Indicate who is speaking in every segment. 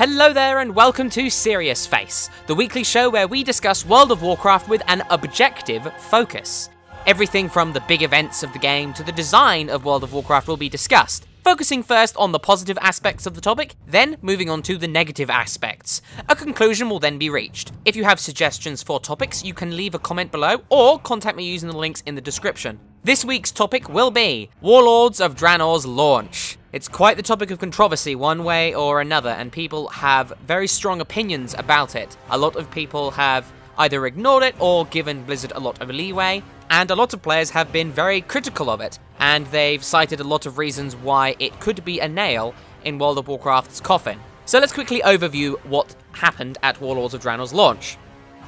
Speaker 1: Hello there and welcome to Serious Face, the weekly show where we discuss World of Warcraft with an objective focus. Everything from the big events of the game to the design of World of Warcraft will be discussed, focusing first on the positive aspects of the topic, then moving on to the negative aspects. A conclusion will then be reached. If you have suggestions for topics, you can leave a comment below or contact me using the links in the description. This week's topic will be Warlords of Draenor's launch. It's quite the topic of controversy one way or another, and people have very strong opinions about it. A lot of people have either ignored it or given Blizzard a lot of leeway, and a lot of players have been very critical of it, and they've cited a lot of reasons why it could be a nail in World of Warcraft's coffin. So let's quickly overview what happened at Warlords of Draenor's launch.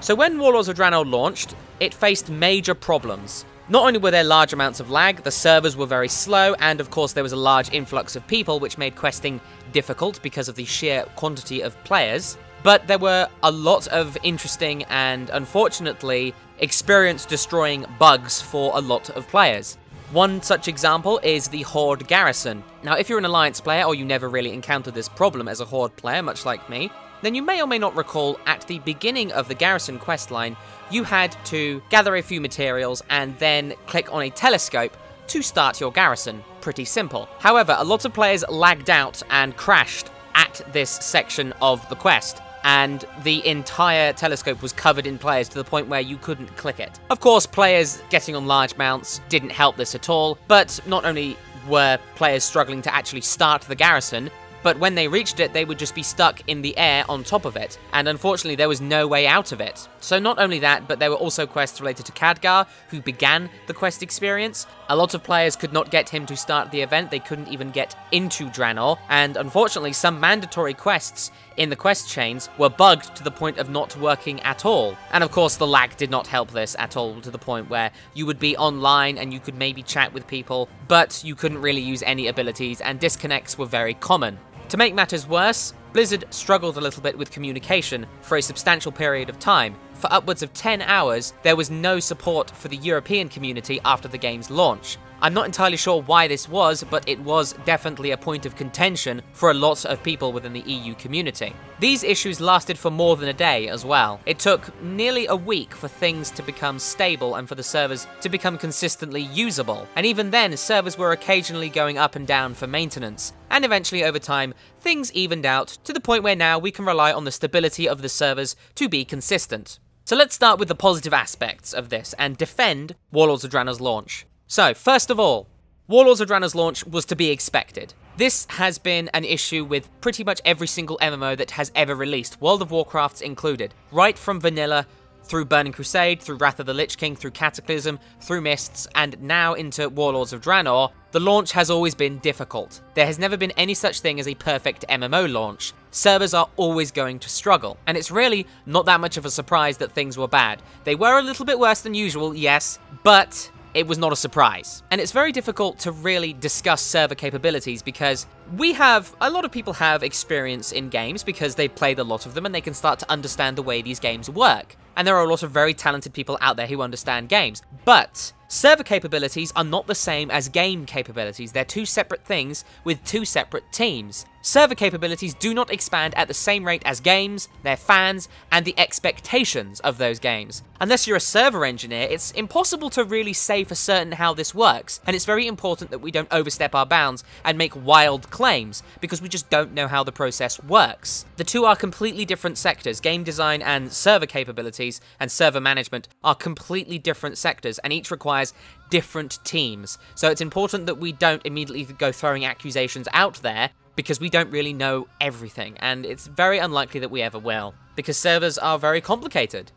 Speaker 1: So when Warlords of Draenor launched, it faced major problems. Not only were there large amounts of lag, the servers were very slow, and of course there was a large influx of people, which made questing difficult because of the sheer quantity of players. But there were a lot of interesting and, unfortunately, experience-destroying bugs for a lot of players. One such example is the Horde Garrison. Now, if you're an Alliance player or you never really encountered this problem as a Horde player, much like me, then you may or may not recall at the beginning of the Garrison questline, you had to gather a few materials and then click on a telescope to start your garrison. Pretty simple. However, a lot of players lagged out and crashed at this section of the quest, and the entire telescope was covered in players to the point where you couldn't click it. Of course, players getting on large mounts didn't help this at all, but not only were players struggling to actually start the garrison, but when they reached it, they would just be stuck in the air on top of it, and unfortunately there was no way out of it. So not only that, but there were also quests related to Khadgar, who began the quest experience. A lot of players could not get him to start the event, they couldn't even get into Draenor, and unfortunately some mandatory quests in the quest chains were bugged to the point of not working at all. And of course the lag did not help this at all, to the point where you would be online and you could maybe chat with people, but you couldn't really use any abilities, and disconnects were very common. To make matters worse, Blizzard struggled a little bit with communication for a substantial period of time. For upwards of 10 hours, there was no support for the European community after the game's launch. I'm not entirely sure why this was, but it was definitely a point of contention for a lot of people within the EU community. These issues lasted for more than a day as well. It took nearly a week for things to become stable and for the servers to become consistently usable. And even then, servers were occasionally going up and down for maintenance. And eventually, over time, things evened out to the point where now we can rely on the stability of the servers to be consistent. So let's start with the positive aspects of this and defend Warlords of Draenor's launch. So, first of all, Warlords of Draenor's launch was to be expected. This has been an issue with pretty much every single MMO that has ever released, World of Warcraft's included. Right from vanilla, through Burning Crusade, through Wrath of the Lich King, through Cataclysm, through Mists, and now into Warlords of Draenor, the launch has always been difficult. There has never been any such thing as a perfect MMO launch. Servers are always going to struggle, and it's really not that much of a surprise that things were bad. They were a little bit worse than usual, yes, but it was not a surprise. And it's very difficult to really discuss server capabilities because a lot of people have experience in games because they've played a lot of them and they can start to understand the way these games work. And there are a lot of very talented people out there who understand games. But server capabilities are not the same as game capabilities. They're two separate things with two separate teams. Server capabilities do not expand at the same rate as games, their fans, and the expectations of those games. Unless you're a server engineer, it's impossible to really say for certain how this works, and it's very important that we don't overstep our bounds and make wild claims, because we just don't know how the process works. The two are completely different sectors. Game design and server capabilities and server management are completely different sectors, and each requires different teams. So it's important that we don't immediately go throwing accusations out there, because we don't really know everything, and it's very unlikely that we ever will, because servers are very complicated.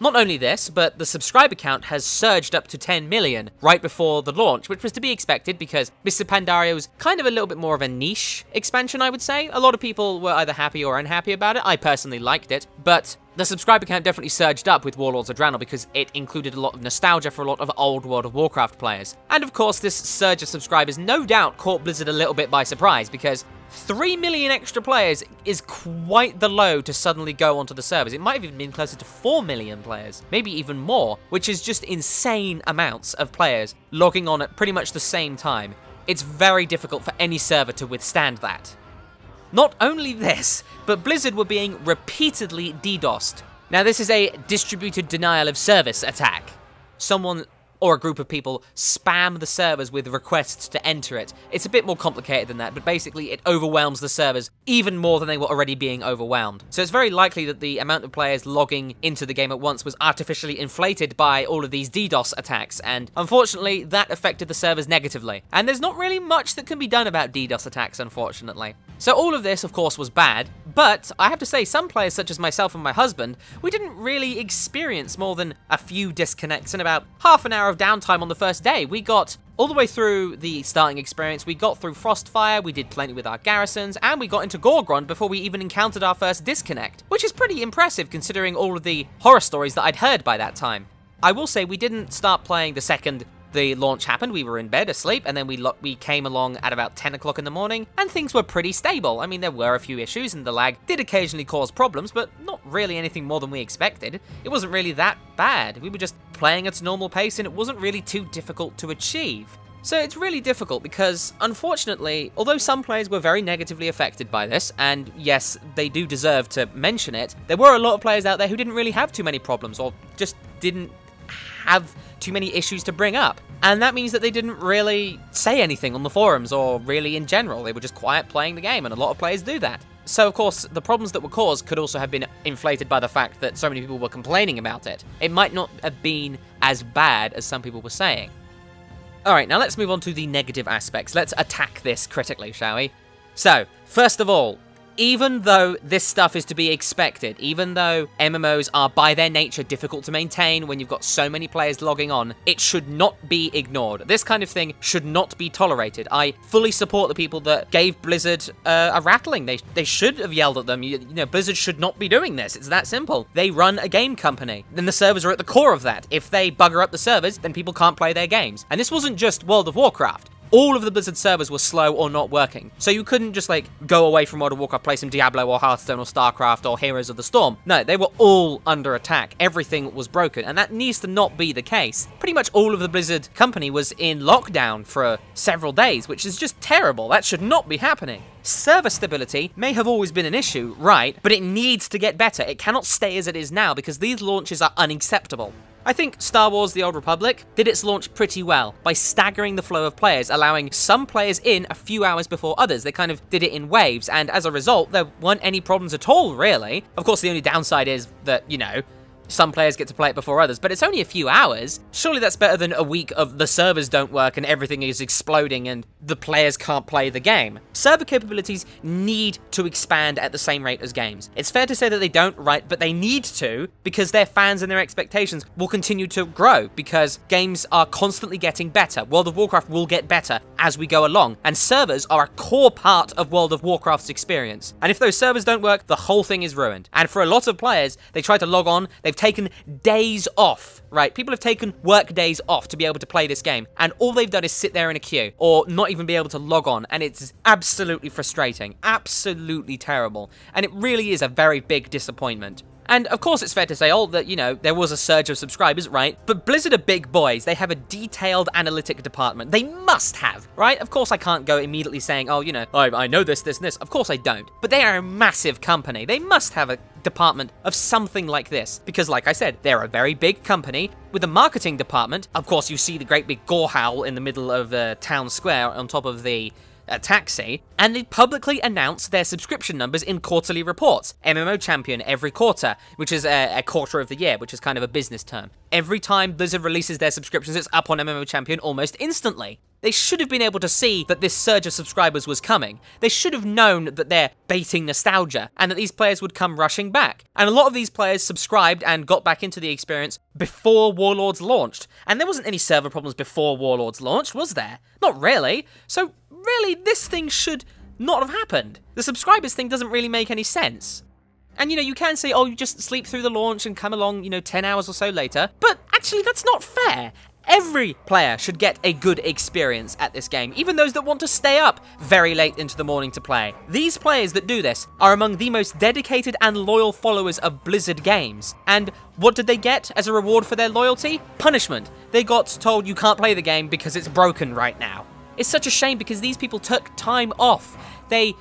Speaker 1: Not only this, but the subscriber count has surged up to 10 million right before the launch, which was to be expected because Mr. Pandaria was kind of a little bit more of a niche expansion, I would say. A lot of people were either happy or unhappy about it. I personally liked it, but the subscriber count definitely surged up with Warlords of Draenor because it included a lot of nostalgia for a lot of old World of Warcraft players. And of course, this surge of subscribers no doubt caught Blizzard a little bit by surprise because 3 million extra players is quite the load to suddenly go onto the servers. It might have even been closer to 4 million players, maybe even more, which is just insane amounts of players logging on at pretty much the same time. It's very difficult for any server to withstand that. Not only this, but Blizzard were being repeatedly DDoSed. Now this is a distributed denial of service attack. Someone or a group of people spam the servers with requests to enter it. It's a bit more complicated than that, but basically it overwhelms the servers even more than they were already being overwhelmed. So it's very likely that the amount of players logging into the game at once was artificially inflated by all of these DDoS attacks, and unfortunately that affected the servers negatively. And there's not really much that can be done about DDoS attacks, unfortunately. So all of this, of course, was bad, but I have to say some players such as myself and my husband, we didn't really experience more than a few disconnects and about half an hour of downtime on the first day. We got all the way through the starting experience, we got through Frostfire, we did plenty with our garrisons, and we got into Gorgrond before we even encountered our first disconnect, which is pretty impressive considering all of the horror stories that I'd heard by that time. I will say we didn't start playing the second the launch happened. We were in bed asleep, and then we came along at about 10 o'clock in the morning, and things were pretty stable. I mean, there were a few issues, and the lag did occasionally cause problems, but not really anything more than we expected. It wasn't really that bad. We were just playing at a normal pace, and it wasn't really too difficult to achieve. So it's really difficult because, unfortunately, although some players were very negatively affected by this, and yes, they do deserve to mention it, there were a lot of players out there who didn't really have too many problems, or just didn't have too many issues to bring up. And that means that they didn't really say anything on the forums, or really in general. They were just quiet playing the game, and a lot of players do that. So, of course, the problems that were caused could also have been inflated by the fact that so many people were complaining about it. It might not have been as bad as some people were saying. Alright, now let's move on to the negative aspects. Let's attack this critically, shall we? So, first of all, even though this stuff is to be expected, even though MMOs are by their nature difficult to maintain when you've got so many players logging on, it should not be ignored. This kind of thing should not be tolerated. I fully support the people that gave Blizzard a rattling. They should have yelled at them. You know, Blizzard should not be doing this. It's that simple. They run a game company, and the servers are at the core of that. If they bugger up the servers, then people can't play their games. And this wasn't just World of Warcraft. All of the Blizzard servers were slow or not working. So you couldn't just, like, go away from World of Warcraft, play some Diablo or Hearthstone or StarCraft or Heroes of the Storm. No, they were all under attack. Everything was broken, and that needs to not be the case. Pretty much all of the Blizzard company was in lockdown for several days, which is just terrible. That should not be happening. Server stability may have always been an issue, right, but it needs to get better. It cannot stay as it is now because these launches are unacceptable. I think Star Wars: The Old Republic did its launch pretty well by staggering the flow of players, allowing some players in a few hours before others. They kind of did it in waves, and as a result, there weren't any problems at all, really. Of course, the only downside is that, you know, some players get to play it before others, but it's only a few hours. Surely that's better than a week of the servers don't work and everything is exploding and the players can't play the game. Server capabilities need to expand at the same rate as games. It's fair to say that they don't, right, but they need to, because their fans and their expectations will continue to grow, because games are constantly getting better. World of Warcraft will get better as we go along, and servers are a core part of World of Warcraft's experience. And if those servers don't work, the whole thing is ruined. And for a lot of players, they try to log on, they've taken days off, right? People have taken work days off to be able to play this game, and all they've done is sit there in a queue, or not even be able to log on, and it's absolutely frustrating, absolutely terrible, and it really is a very big disappointment. And of course it's fair to say, oh, that, you know, there was a surge of subscribers, right? But Blizzard are big boys. They have a detailed analytic department. They must have, right? Of course I can't go immediately saying, oh, you know, I know this, and this. Of course I don't. But they are a massive company. They must have a department of something like this. Because like I said, they're a very big company with a marketing department. Of course, you see the great big gore howl in the middle of the town square on top of the taxi, and they publicly announce their subscription numbers in quarterly reports. MMO Champion every quarter, which is a quarter of the year, which is kind of a business term. Every time Blizzard releases their subscriptions, it's up on MMO Champion almost instantly. They should have been able to see that this surge of subscribers was coming. They should have known that they're baiting nostalgia, and that these players would come rushing back. And a lot of these players subscribed and got back into the experience before Warlords launched. And there wasn't any server problems before Warlords launched, was there? Not really. So really, this thing should not have happened. The subscribers thing doesn't really make any sense. And, you know, you can say, oh, you just sleep through the launch and come along, you know, 10 hours or so later. But actually, that's not fair. Every player should get a good experience at this game, even those that want to stay up very late into the morning to play. These players that do this are among the most dedicated and loyal followers of Blizzard games. And what did they get as a reward for their loyalty? Punishment. They got told you can't play the game because it's broken right now. It's such a shame because these people took time off. They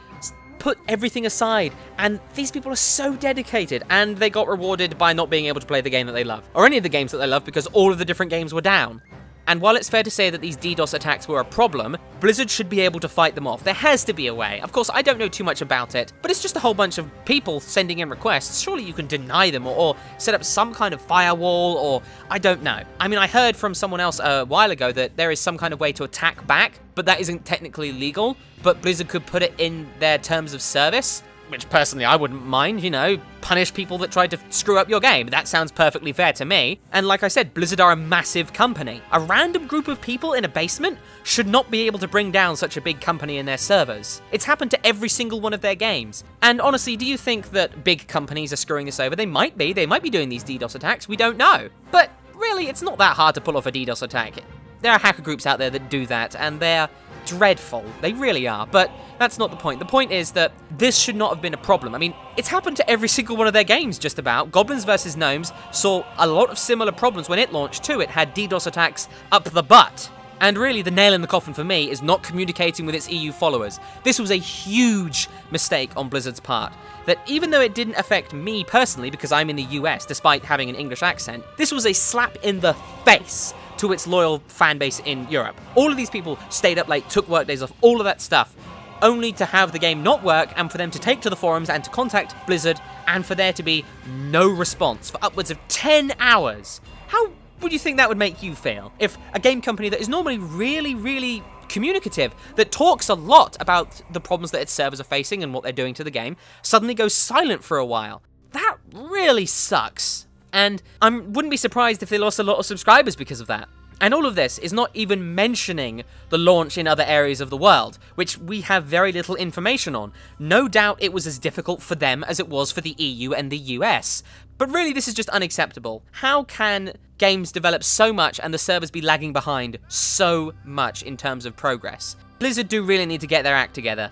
Speaker 1: put everything aside, and these people are so dedicated, and they got rewarded by not being able to play the game that they love, or any of the games that they love, because all of the different games were down. And while it's fair to say that these DDoS attacks were a problem, Blizzard should be able to fight them off. There has to be a way. Of course, I don't know too much about it, but it's just a whole bunch of people sending in requests. Surely you can deny them or set up some kind of firewall, or I don't know. I mean, I heard from someone else a while ago that there is some kind of way to attack back, but that isn't technically legal, but Blizzard could put it in their terms of service, which personally I wouldn't mind, you know, punish people that tried to screw up your game. That sounds perfectly fair to me. And like I said, Blizzard are a massive company. A random group of people in a basement should not be able to bring down such a big company in their servers. It's happened to every single one of their games. And honestly, do you think that big companies are screwing this over? They might be doing these DDoS attacks, we don't know. But really, it's not that hard to pull off a DDoS attack. There are hacker groups out there that do that, and they're dreadful. They really are, but that's not the point. The point is that this should not have been a problem. I mean, it's happened to every single one of their games, just about. Goblins vs. Gnomes saw a lot of similar problems when it launched too. It had DDoS attacks up the butt. And really, the nail in the coffin for me is not communicating with its EU followers. This was a huge mistake on Blizzard's part. That even though it didn't affect me personally, because I'm in the US, despite having an English accent, this was a slap in the face to its loyal fan base in Europe. All of these people stayed up late, took work days off, all of that stuff, only to have the game not work and for them to take to the forums and to contact Blizzard and for there to be no response for upwards of 10 hours. How would you think that would make you feel if a game company that is normally really communicative, that talks a lot about the problems that its servers are facing and what they're doing to the game, suddenly goes silent for a while? That really sucks. And I wouldn't be surprised if they lost a lot of subscribers because of that. And all of this is not even mentioning the launch in other areas of the world, which we have very little information on. No doubt it was as difficult for them as it was for the EU and the US. But really, this is just unacceptable. How can games develop so much and the servers be lagging behind so much in terms of progress? Blizzard do really need to get their act together.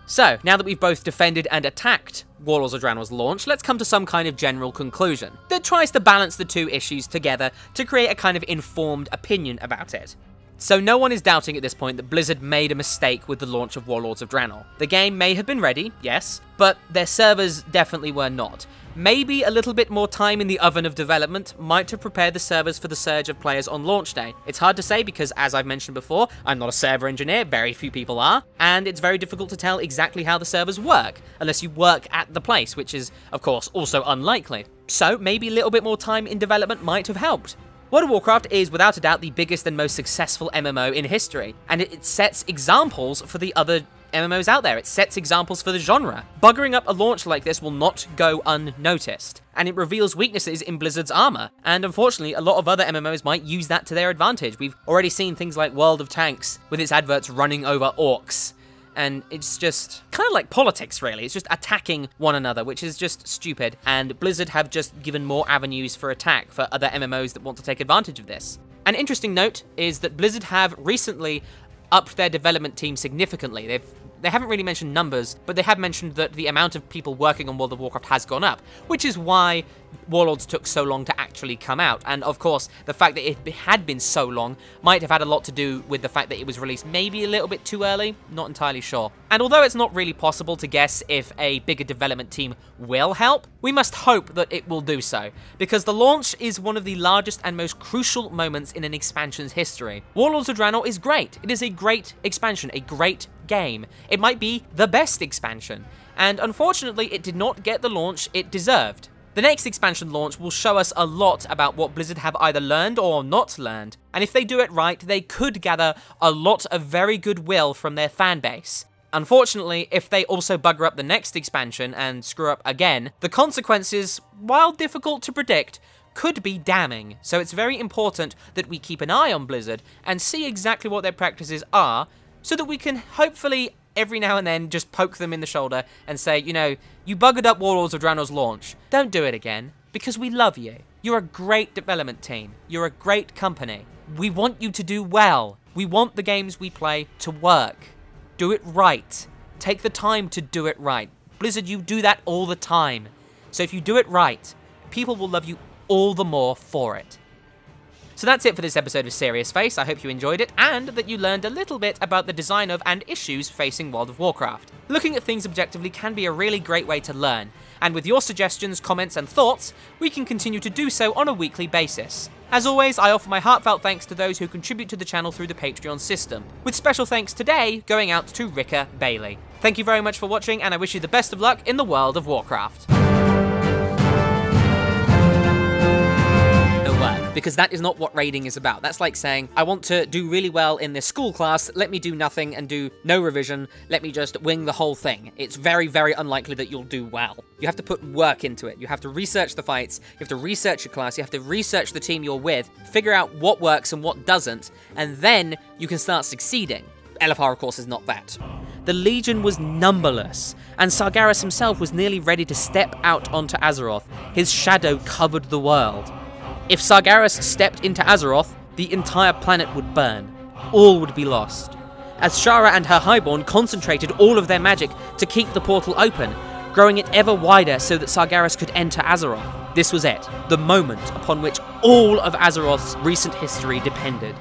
Speaker 1: So, now that we've both defended and attacked Warlords of Draenor's launch, let's come to some kind of general conclusion that tries to balance the two issues together to create a kind of informed opinion about it. So no one is doubting at this point that Blizzard made a mistake with the launch of Warlords of Draenor. The game may have been ready, yes, but their servers definitely were not. Maybe a little bit more time in the oven of development might have prepared the servers for the surge of players on launch day. It's hard to say because, as I've mentioned before, I'm not a server engineer, very few people are, and it's very difficult to tell exactly how the servers work, unless you work at the place, which is, of course, also unlikely. So maybe a little bit more time in development might have helped. World of Warcraft is without a doubt the biggest and most successful MMO in history, and it sets examples for the other MMOs out there. It sets examples for the genre. Buggering up a launch like this will not go unnoticed, and it reveals weaknesses in Blizzard's armor, and unfortunately a lot of other MMOs might use that to their advantage. We've already seen things like World of Tanks with its adverts running over orcs, and it's just kind of like politics, really. It's just attacking one another, which is just stupid, and Blizzard have just given more avenues for attack for other MMOs that want to take advantage of this. An interesting note is that Blizzard have recently upped their development team significantly. They haven't really mentioned numbers, but they have mentioned that the amount of people working on World of Warcraft has gone up, which is why Warlords took so long to actually come out. And of course, the fact that it had been so long might have had a lot to do with the fact that it was released maybe a little bit too early, not entirely sure. And although it's not really possible to guess if a bigger development team will help, we must hope that it will do so, because the launch is one of the largest and most crucial moments in an expansion's history. Warlords of Draenor is great. It is a great expansion, a great game. It might be the best expansion, and unfortunately it did not get the launch it deserved. The next expansion launch will show us a lot about what Blizzard have either learned or not learned, and if they do it right, they could gather a lot of very goodwill from their fan base. Unfortunately, if they also bugger up the next expansion and screw up again, the consequences, while difficult to predict, could be damning. So it's very important that we keep an eye on Blizzard and see exactly what their practices are, so that we can hopefully every now and then just poke them in the shoulder and say, you know, you buggered up Warlords of Draenor's launch. Don't do it again, because we love you. You're a great development team. You're a great company. We want you to do well. We want the games we play to work. Do it right. Take the time to do it right. Blizzard, you do that all the time. So if you do it right, people will love you all the more for it. So that's it for this episode of Serious Face. I hope you enjoyed it, and that you learned a little bit about the design of and issues facing World of Warcraft. Looking at things objectively can be a really great way to learn, and with your suggestions, comments and thoughts, we can continue to do so on a weekly basis. As always, I offer my heartfelt thanks to those who contribute to the channel through the Patreon system, with special thanks today going out to Ricka Bailey. Thank you very much for watching, and I wish you the best of luck in the World of Warcraft. Because that is not what raiding is about. That's like saying, I want to do really well in this school class, let me do nothing and do no revision, let me just wing the whole thing. It's very, very unlikely that you'll do well. You have to put work into it. You have to research the fights, you have to research your class, you have to research the team you're with, figure out what works and what doesn't, and then you can start succeeding. LFR, of course, is not that. The Legion was numberless, and Sargeras himself was nearly ready to step out onto Azeroth. His shadow covered the world. If Sargeras stepped into Azeroth, the entire planet would burn. All would be lost. As Shara and her Highborn concentrated all of their magic to keep the portal open, growing it ever wider so that Sargeras could enter Azeroth. This was it, the moment upon which all of Azeroth's recent history depended.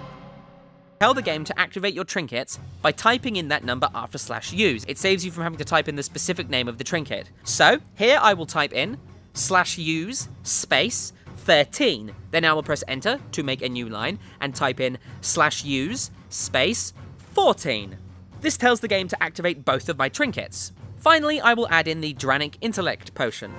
Speaker 1: Tell the game to activate your trinkets by typing in that number after /use. It saves you from having to type in the specific name of the trinket. So, here I will type in /use space 13. Then I will press enter to make a new line and type in /use space 14. This tells the game to activate both of my trinkets. Finally, I will add in the Dranic Intellect Potion.